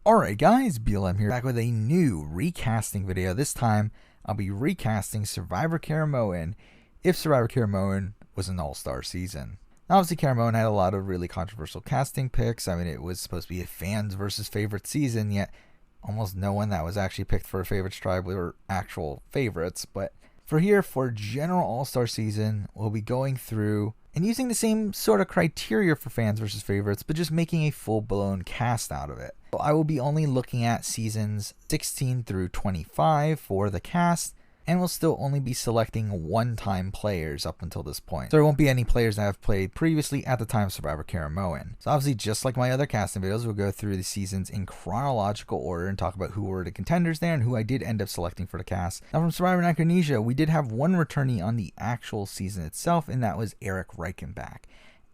Alright guys, BLM here, back with a new recasting video. This time, I'll be recasting Survivor Caramoan if Survivor Caramoan was an all-star season. Now, obviously, Caramoan had a lot of really controversial casting picks. I mean, it was supposed to be a fans versus favorite season, yet almost no one that was actually picked for a favorites tribe were actual favorites. But for general all-star season, we'll be going through and using the same sort of criteria for fans versus favorites, but just making a full-blown cast out of it. I will be only looking at seasons 16 through 25 for the cast, and we'll still only be selecting one-time players up until this point. So there won't be any players that have played previously at the time of Survivor Caramoan. So obviously, just like my other casting videos, we'll go through the seasons in chronological order and talk about who were the contenders there and who I did end up selecting for the cast. Now, from Survivor Micronesia, we did have one returnee on the actual season itself, and that was Eric Reichenbach.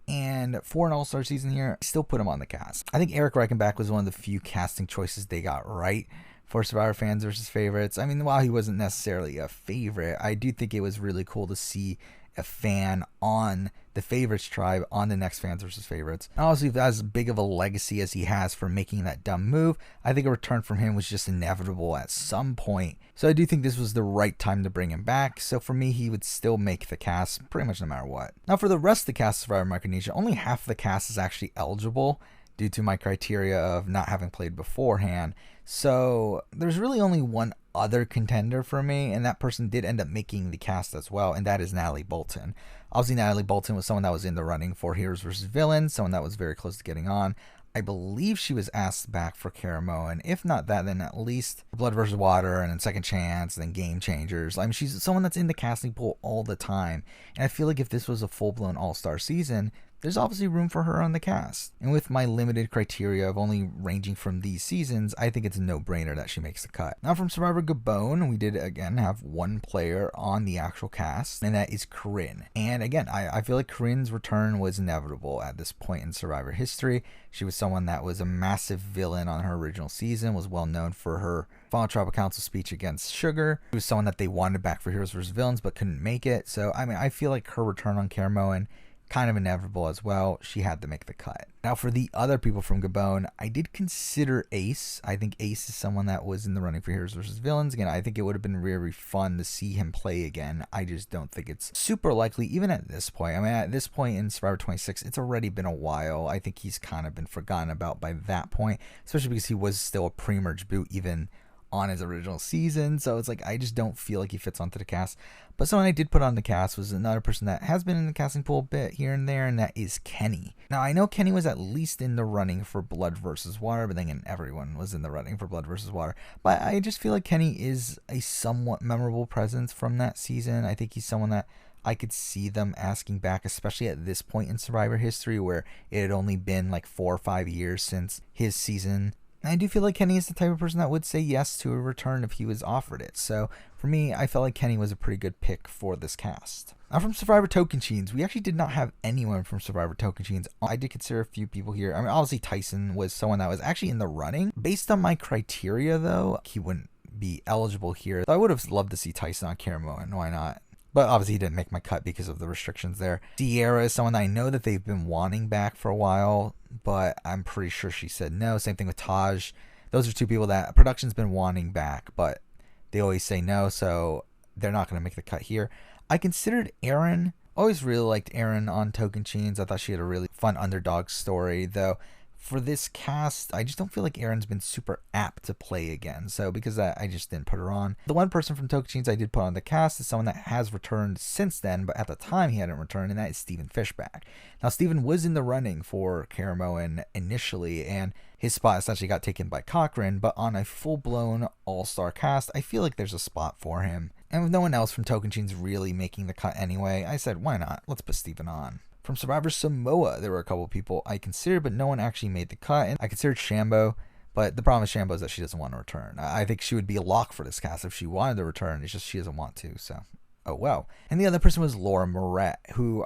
And for an all-star season here, I still put him on the cast. I think Eric Reichenbach was one of the few casting choices they got right for Survivor fans versus favorites. I mean, while he wasn't necessarily a favorite, I do think it was really cool to see a fan on the favorites tribe on the next fans versus favorites. And obviously, as big of a legacy as he has for making that dumb move, I think a return from him was just inevitable at some point. So I do think this was the right time to bring him back. So for me, he would still make the cast pretty much no matter what. Now, for the rest of the cast of Survivor Micronesia, only half of the cast is actually eligible due to my criteria of not having played beforehand. So there's really only one other contender for me, and that person did end up making the cast as well, and that is Natalie Bolton. Obviously, Natalie Bolton was someone that was in the running for Heroes vs. Villains, someone that was very close to getting on. I believe she was asked back for Caramoan. If not that, then at least Blood vs. Water, and then Second Chance, and then Game Changers. I mean, she's someone that's in the casting pool all the time, and I feel like if this was a full-blown all-star season, there's obviously room for her on the cast. And with my limited criteria of only ranging from these seasons, I think it's a no-brainer that she makes the cut. Now, from Survivor Gabon, we did again have one player on the actual cast, and that is Corinne. And again, I feel like Corinne's return was inevitable at this point in Survivor history. She was someone that was a massive villain on her original season, was well known for her Final Tribal Council speech against Sugar. She was someone that they wanted back for Heroes vs. Villains, but couldn't make it. So, I mean, I feel like her return on Caramoan, kind of inevitable as well. She had to make the cut. Now, for the other people from Gabon, I did consider Ace. I think Ace is someone that was in the running for Heroes vs. Villains. Again, I think it would have been very fun to see him play again. I just don't think it's super likely, even at this point. I mean, at this point in Survivor 26, it's already been a while. I think he's kind of been forgotten about by that point, especially because he was still a pre-merge boot even on his original season. So it's like, I just don't feel like he fits onto the cast. But someone I did put on the cast was another person that has been in the casting pool a bit here and there, and that is Kenny. Now, I know Kenny was at least in the running for Blood vs. Water, but then again, everyone was in the running for Blood vs. Water. But I just feel like Kenny is a somewhat memorable presence from that season. I think he's someone that I could see them asking back, especially at this point in Survivor history where it had only been like 4 or 5 years since his season. I do feel like Kenny is the type of person that would say yes to a return if he was offered it. So for me, I felt like Kenny was a pretty good pick for this cast. Now, from Survivor Tocantins, we actually did not have anyone from Survivor Tocantins. I did consider a few people here. I mean, obviously Tyson was someone that was actually in the running. Based on my criteria, though, he wouldn't be eligible here. So I would have loved to see Tyson on Caramoan. Why not? But obviously he didn't make my cut because of the restrictions there. Sierra is someone that I know that they've been wanting back for a while, but I'm pretty sure she said no. Same thing with Taj. Those are two people that production's been wanting back, but they always say no, so they're not going to make the cut here. I considered Erin. Always really liked Erin on Tocantins. I thought she had a really fun underdog story, though. For this cast, I just don't feel like Erin's been super apt to play again. So because I just didn't put her on. The one person from Tocantins I did put on the cast is someone that has returned since then, but at the time he hadn't returned, and that is Stephen Fishback. Now, Stephen was in the running for Caramoan initially, and his spot essentially got taken by Cochran, but on a full-blown all-star cast, I feel like there's a spot for him. And with no one else from Tocantins really making the cut anyway, I said, why not? Let's put Stephen on. From Survivor Samoa, there were a couple of people I considered, but no one actually made the cut. And I considered Shambo, but the problem with Shambo is that she doesn't want to return. I think she would be a lock for this cast if she wanted to return. It's just she doesn't want to, so oh well. And the other person was Laura Moret, who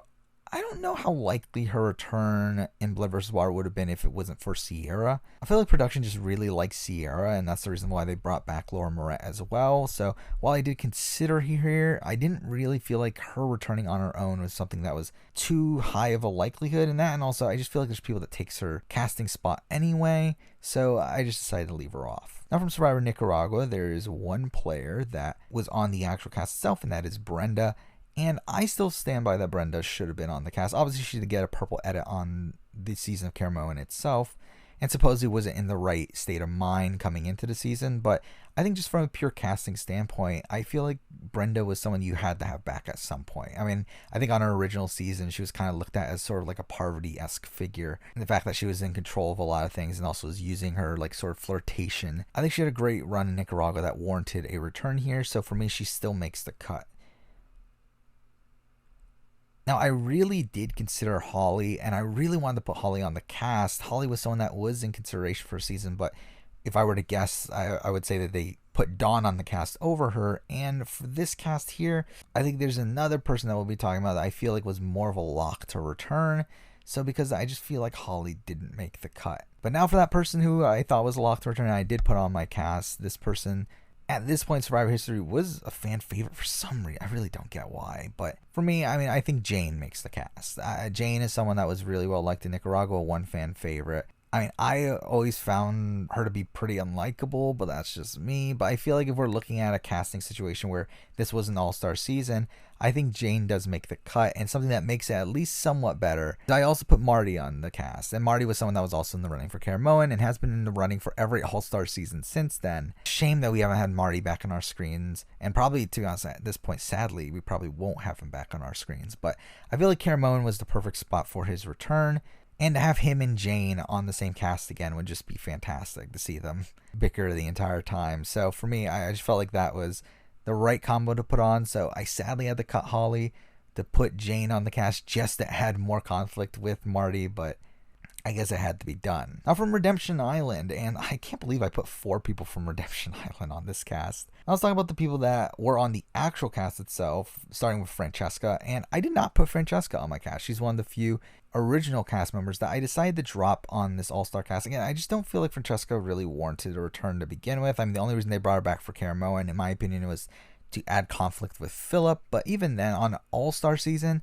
I don't know how likely her return in Blood vs. Water would have been if it wasn't for Sierra. I feel like production just really likes Sierra, and that's the reason why they brought back Laura Moret as well. So while I did consider her here, I didn't really feel like her returning on her own was something that was too high of a likelihood in that. And also, I just feel like there's people that takes her casting spot anyway, so I just decided to leave her off. Now from Survivor Nicaragua, there is one player that was on the actual cast itself, and that is Brenda. And I still stand by that Brenda should have been on the cast. Obviously, she did get a purple edit on the season of Caramoan itself, and supposedly wasn't in the right state of mind coming into the season. But I think just from a pure casting standpoint, I feel like Brenda was someone you had to have back at some point. I mean, I think on her original season, she was kind of looked at as sort of like a Parvati-esque figure. And the fact that she was in control of a lot of things and also was using her like sort of flirtation. I think she had a great run in Nicaragua that warranted a return here. So for me, she still makes the cut. Now, I really did consider Holly, and I really wanted to put Holly on the cast. Holly was someone that was in consideration for a season, but if I were to guess, I would say that they put Dawn on the cast over her. And for this cast here, I think there's another person that we'll be talking about that I feel like was more of a lock to return. So because I just feel like Holly didn't make the cut. But now for that person who I thought was a lock to return, I did put on my cast. This person at this point in Survivor history was a fan favorite for some reason. I really don't get why. But for me, I mean, I think Jane makes the cast. Jane is someone that was really well liked in Nicaragua, one fan favorite. I mean, I always found her to be pretty unlikable, but that's just me. But I feel like if we're looking at a casting situation where this was an all-star season, I think Jane does make the cut, and something that makes it at least somewhat better. I also put Marty on the cast, and Marty was someone that was also in the running for Caramoan and has been in the running for every all-star season since then. Shame that we haven't had Marty back on our screens, and probably, to be honest, at this point, sadly, we probably won't have him back on our screens. But I feel like Caramoan was the perfect spot for his return. And to have him and Jane on the same cast again would just be fantastic to see them bicker the entire time. So for me, I just felt like that was the right combo to put on. So I sadly had to cut Holly to put Jane on the cast just to add more conflict with Marty, but I guess it had to be done. Now from Redemption Island, and I can't believe I put 4 people from Redemption Island on this cast. I was talking about the people that were on the actual cast itself, starting with Francesca, and I did not put Francesca on my cast. She's one of the few original cast members that I decided to drop on this all-star cast. Again, I just don't feel like Francesca really warranted a return to begin with. I mean, the only reason they brought her back for Caramoan, in my opinion, was to add conflict with Philip, but even then, on all-star season,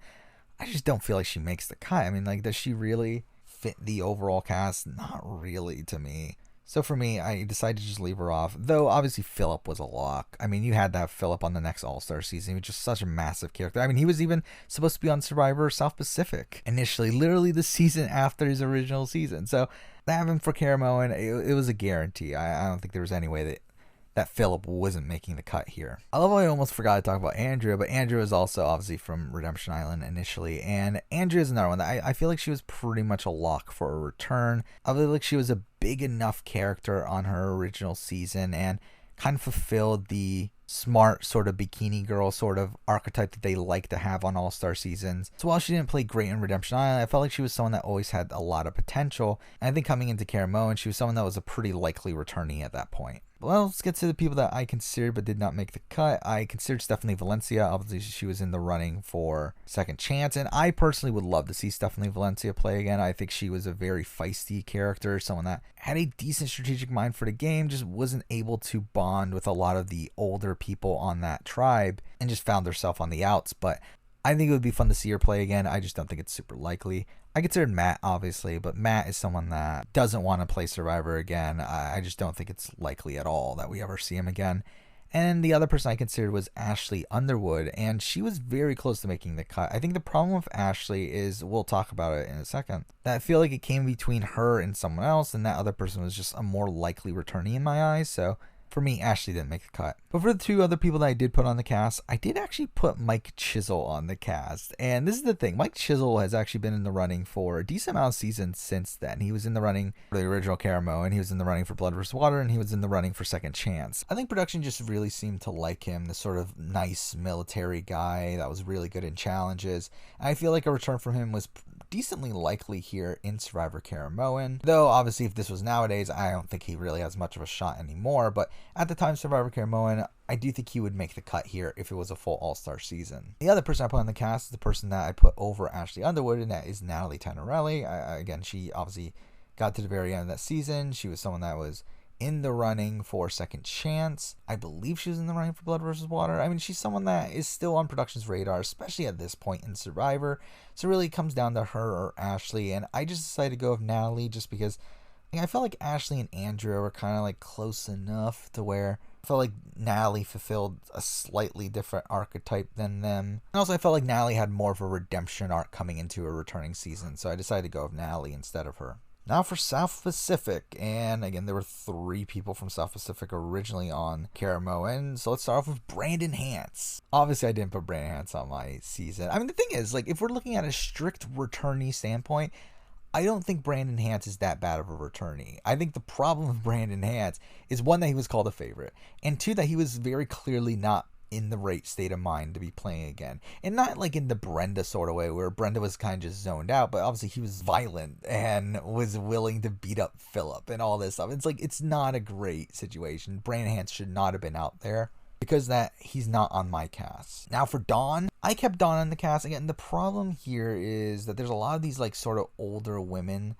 I just don't feel like she makes the cut. I mean, like, does she really fit the overall cast? Not really to me. So for me, I decided to just leave her off. Though obviously Philip was a lock. I mean, you had to have Philip on the next All-Star season. He was just such a massive character. I mean, he was even supposed to be on Survivor South Pacific initially, literally the season after his original season. So to have him for Caramoan, it was a guarantee. I don't think there was any way that Philip wasn't making the cut here. I love how I almost forgot to talk about Andrea, but Andrea is also obviously from Redemption Island initially, and Andrea is another one that I feel like she was pretty much a lock for a return. I feel like she was a big enough character on her original season and kind of fulfilled the smart sort of bikini girl sort of archetype that they like to have on all-star seasons. So while she didn't play great in Redemption Island, I felt like she was someone that always had a lot of potential. And I think coming into Caramoan, she was someone that was a pretty likely returnee at that point. Well, let's get to the people that I considered but did not make the cut. I considered Stephanie Valencia. Obviously, she was in the running for Second Chance, and I personally would love to see Stephanie Valencia play again. I think she was a very feisty character, someone that had a decent strategic mind for the game, just wasn't able to bond with a lot of the older people on that tribe, and just found herself on the outs. But I think it would be fun to see her play again. I just don't think it's super likely. I considered Matt, obviously, but Matt is someone that doesn't want to play Survivor again. I just don't think it's likely at all that we ever see him again. And the other person I considered was Ashley Underwood, and she was very close to making the cut. I think the problem with Ashley is, we'll talk about it in a second, that I feel like it came between her and someone else, and that other person was just a more likely returnee in my eyes, so for me, Ashley didn't make the cut. But for the 2 other people that I did put on the cast, I did actually put Mike Chisel on the cast. And this is the thing, Mike Chisel has actually been in the running for a decent amount of seasons since then. He was in the running for the original Caramoan, he was in the running for Blood vs. Water, and he was in the running for Second Chance. I think production just really seemed to like him, the sort of nice military guy that was really good in challenges. I feel like a return from him was decently likely here in Survivor Caramoan. Though, obviously, if this was nowadays, I don't think he really has much of a shot anymore. But at the time, Survivor Caramoan, I do think he would make the cut here if it was a full All-Star season. The other person I put on the cast is the person that I put over Ashley Underwood, and that is Natalie Tenorelli. Again, she obviously got to the very end of that season. She was someone that was in the running for Second Chance. I believe she was in the running for Blood vs. Water. I mean, she's someone that is still on production's radar, especially at this point in Survivor. So it really comes down to her or Ashley, and I just decided to go with Natalie just because I felt like Ashley and Andrea were kind of like close enough to where I felt like Natalie fulfilled a slightly different archetype than them. And also I felt like Natalie had more of a redemption arc coming into a returning season, so I decided to go with Natalie instead of her. Now for South Pacific, and again, there were 3 people from South Pacific originally on Caramoan, so let's start off with Brandon Hance. Obviously, I didn't put Brandon Hance on my season. I mean, the thing is, like, if we're looking at a strict returnee standpoint, I don't think Brandon Hance is that bad of a returnee. I think the problem with Brandon Hance is, 1, that he was called a favorite, and 2, that he was very clearly not in the right state of mind to be playing again. And not like in the Brenda sort of way where Brenda was kind of just zoned out, but obviously he was violent and was willing to beat up Philip and all this stuff. It's like, it's not a great situation. Brandon Hance should not have been out there because that he's not on my cast. Now for Dawn, I kept Dawn on the cast. Again, the problem here is that there's a lot of these like sort of older women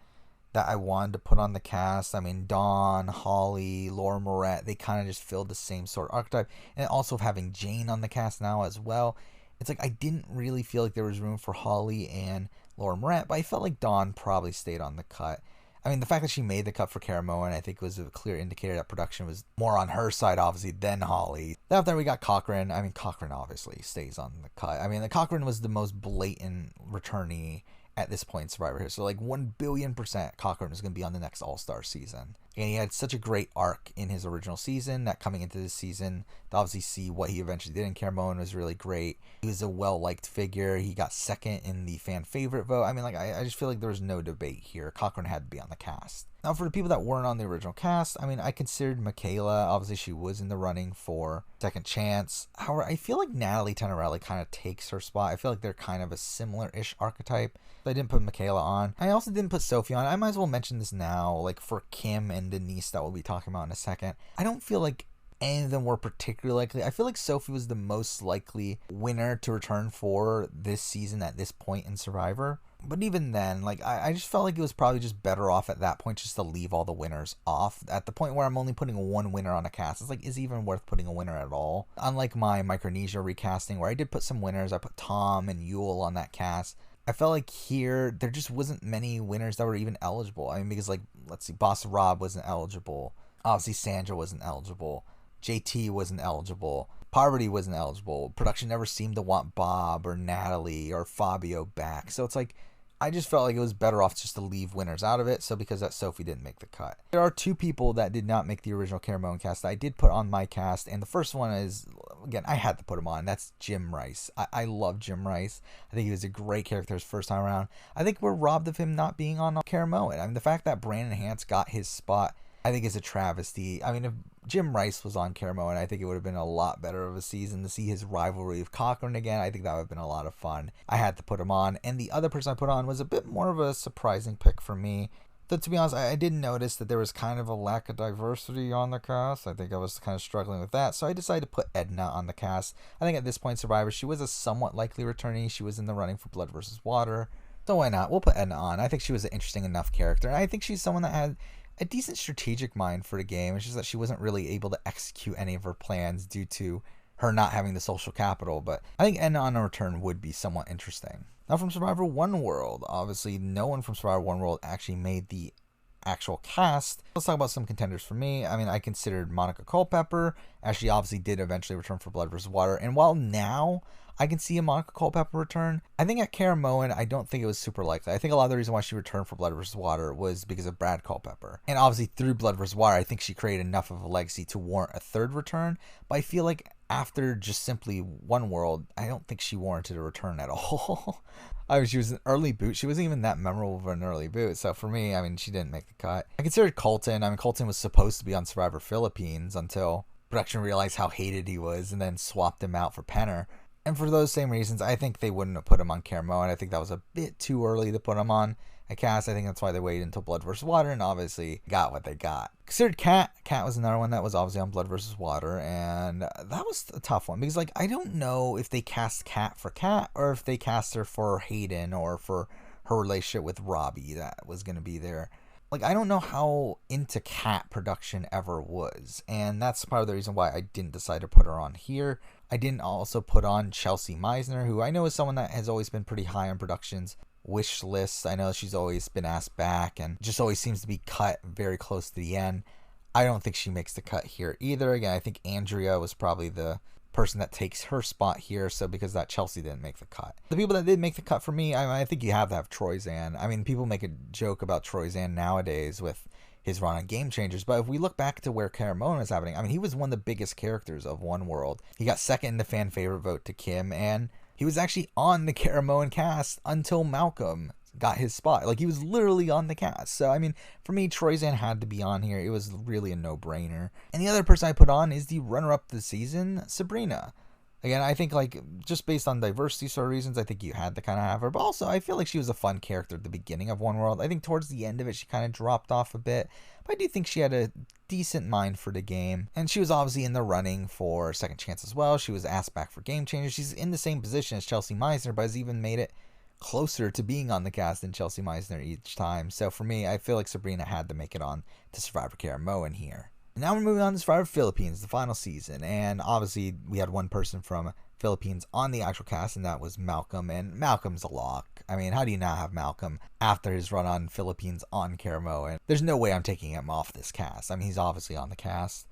that I wanted to put on the cast. I mean, Dawn, Holly, Laura Moret, they kind of just filled the same sort of archetype. And also having Jane on the cast now as well, it's like I didn't really feel like there was room for Holly and Laura Moret, but I felt like Dawn probably stayed on the cut. I mean, the fact that she made the cut for Caramoan, I think, was a clear indicator that production was more on her side, obviously, than Holly. Then after we got Cochran. I mean, Cochran obviously stays on the cut. I mean, the Cochran was the most blatant returnee at this point in Survivor here. So like 1,000,000,000% Cochran is going to be on the next All-Star season. And he had such a great arc in his original season that coming into this season, to obviously see what he eventually did in Caramoan was really great. He was a well-liked figure. He got second in the fan favorite vote. I mean, like, I just feel like there was no debate here. Cochran had to be on the cast. Now, for the people that weren't on the original cast, I mean, I considered Michaela. Obviously, she was in the running for Second Chance. However, I feel like Natalie Tenorelli kind of takes her spot. I feel like they're kind of a similar-ish archetype. So I didn't put Michaela on. I also didn't put Sophie on. I might as well mention this now, like for Kim and Denise that we'll be talking about in a second. I don't feel like any of them were particularly likely. I feel like Sophie was the most likely winner to return for this season at this point in Survivor. But even then, like, I just felt like it was probably just better off at that point just to leave all the winners off. At the point where I'm only putting 1 winner on a cast, it's like, is it even worth putting a winner at all? Unlike my Micronesia recasting, where I did put some winners, I put Tom and Yule on that cast. I felt like here, there just wasn't many winners that were even eligible. I mean, because, like, let's see, Boss Rob wasn't eligible. Obviously, Sandra wasn't eligible. JT wasn't eligible. Parvati wasn't eligible. Production never seemed to want Bob or Natalie or Fabio back. So it's like, I just felt like it was better off just to leave winners out of it. So because that Sophie didn't make the cut. There are 2 people that did not make the original Caramoan cast that I did put on my cast. And the first one is, again, I had to put him on. That's Jim Rice. I love Jim Rice. I think he was a great character his first time around. I think we're robbed of him not being on Caramoan. I mean, the fact that Brandon Hance got his spot, I think is a travesty. I mean, if Jim Rice was on Caramoan, I think it would have been a lot better of a season to see his rivalry with Cochran again. I think that would have been a lot of fun. I had to put him on. And the other person I put on was a bit more of a surprising pick for me. Though, to be honest, I did notice that there was kind of a lack of diversity on the cast. I think I was kind of struggling with that. So I decided to put Edna on the cast. I think at this point in Survivor, she was a somewhat likely returnee. She was in the running for Blood vs. Water. So why not? We'll put Edna on. I think she was an interesting enough character. And I think she's someone that had a decent strategic mind for the game. It's just that she wasn't really able to execute any of her plans due to her not having the social capital. But I think Edna on a return would be somewhat interesting. Now from Survivor One World, obviously no one from Survivor One World actually made the actual cast. Let's talk about some contenders for me. I mean, I considered Monica Culpepper, as she obviously did eventually return for Blood vs. Water. And while now I can see a Monica Culpepper return, I think at Caramoan, I don't think it was super likely. I think a lot of the reason why she returned for Blood vs. Water was because of Brad Culpepper. And obviously through Blood vs. Water, I think she created enough of a legacy to warrant a 3rd return. But I feel like after just simply One World, I don't think she warranted a return at all. I mean, she was an early boot. She wasn't even that memorable of an early boot. So for me, I mean, she didn't make the cut. I considered Colton. I mean, Colton was supposed to be on Survivor Philippines until production realized how hated he was and then swapped him out for Penner. And for those same reasons, I think they wouldn't have put him on Caramoan. I think that was a bit too early to put him on. a cast. I think that's why they waited until Blood vs. Water and obviously got what they got. Considered Cat. Cat was another one that was obviously on Blood vs. Water, and that was a tough one because, like, I don't know if they cast Cat for Cat or if they cast her for Hayden or for her relationship with Robbie that was going to be there. Like, I don't know how into Cat production ever was, and that's part of the reason why I didn't decide to put her on here. I didn't also put on Chelsea Meisner, who I know is someone that has always been pretty high on production's wish list. I know she's always been asked back and just always seems to be cut very close to the end. I don't think she makes the cut here either. Again, I think Andrea was probably the person that takes her spot here, so because that Chelsea didn't make the cut. The people that did make the cut for me, I think you have to have Troyzan. I mean, people make a joke about Troyzan nowadays with his run on Game Changers, but if we look back to where Caramoan was happening, I mean, he was one of the biggest characters of One World. He got second in the fan favorite vote to Kim, and he was actually on the Caramoan cast until Malcolm got his spot. Like, he was literally on the cast. So, I mean, for me, Troyzan had to be on here. It was really a no-brainer. And the other person I put on is the runner-up of the season, Sabrina. Again, I think, like, just based on diversity sort of reasons, I think you had to kind of have her. But also, I feel like she was a fun character at the beginning of One World. I think towards the end of it, she kind of dropped off a bit. But I do think she had a decent mind for the game. And she was obviously in the running for Second Chance as well. She was asked back for Game Changers. She's in the same position as Chelsea Meisner, but has even made it closer to being on the cast than Chelsea Meisner each time. So for me, I feel like Sabrina had to make it on to Survivor Caramoan here. Now we're moving on to Survivor Philippines, the final season, and obviously we had one person from Philippines on the actual cast, and that was Malcolm, and Malcolm's a lock. I mean, how do you not have Malcolm after his run on Philippines on Caramoan? There's no way I'm taking him off this cast. I mean, he's obviously on the cast.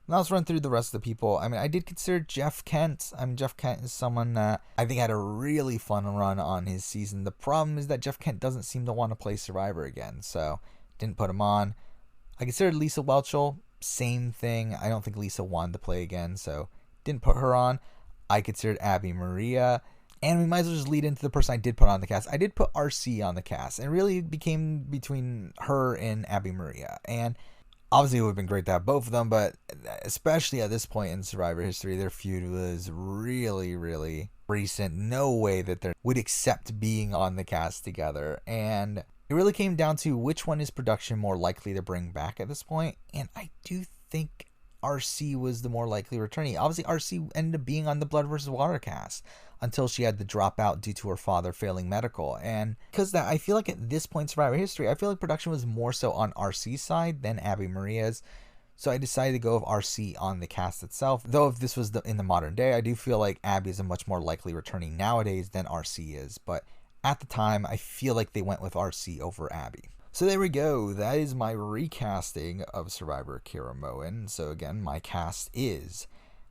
Now let's run through the rest of the people. I mean, I did consider Jeff Kent. I mean, Jeff Kent is someone that I think had a really fun run on his season. The problem is that Jeff Kent doesn't seem to want to play Survivor again, so didn't put him on. I considered Lisa Welchel. Same thing. I don't think Lisa wanted to play again, so didn't put her on. I considered Abby Maria. And we might as well just lead into the person I did put on the cast. I did put RC on the cast, and really it became between her and Abby Maria. And obviously, it would have been great to have both of them, but especially at this point in Survivor history, their feud was really, really recent. No way that they would accept being on the cast together. And it really came down to which one is production more likely to bring back at this point. And I do think RC was the more likely returnee. Obviously, RC ended up being on the Blood vs. Water cast until she had to drop out due to her father failing medical. And because that, I feel like at this point in Survivor history, I feel like production was more so on RC's side than Abby Maria's. So I decided to go with RC on the cast itself. Though if this was in the modern day, I do feel like Abby is a much more likely returning nowadays than RC is. But at the time, I feel like they went with RC over Abby. So there we go. That is my recasting of Survivor Caramoan. So again, my cast is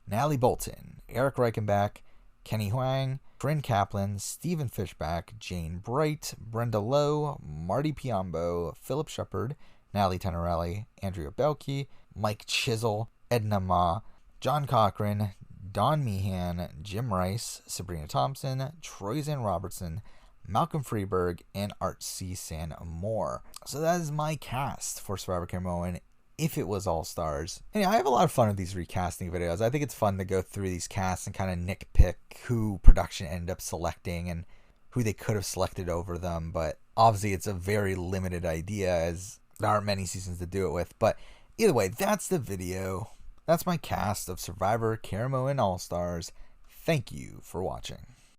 Natalie Bolton, Eric Reichenbach, Kenny Huang, Corinne Kaplan, Stephen Fishback, Jane Bright, Brenda Lowe, Marty Piombo, Philip Shepard, Natalie Tenorelli, Andrea Belkey, Mike Chisel, Edna Ma, John Cochran, Don Meehan, Jim Rice, Sabrina Thompson, Troyzan Robertson, Malcolm Freeberg, and Art C. San Moore. So that is my cast for Survivor Caramoan if it was All-Stars. And yeah, I have a lot of fun with these recasting videos. I think it's fun to go through these casts and kind of nitpick who production ended up selecting and who they could have selected over them. But obviously it's a very limited idea as there aren't many seasons to do it with. But either way, that's the video. That's my cast of Survivor Caramoan All-Stars. Thank you for watching.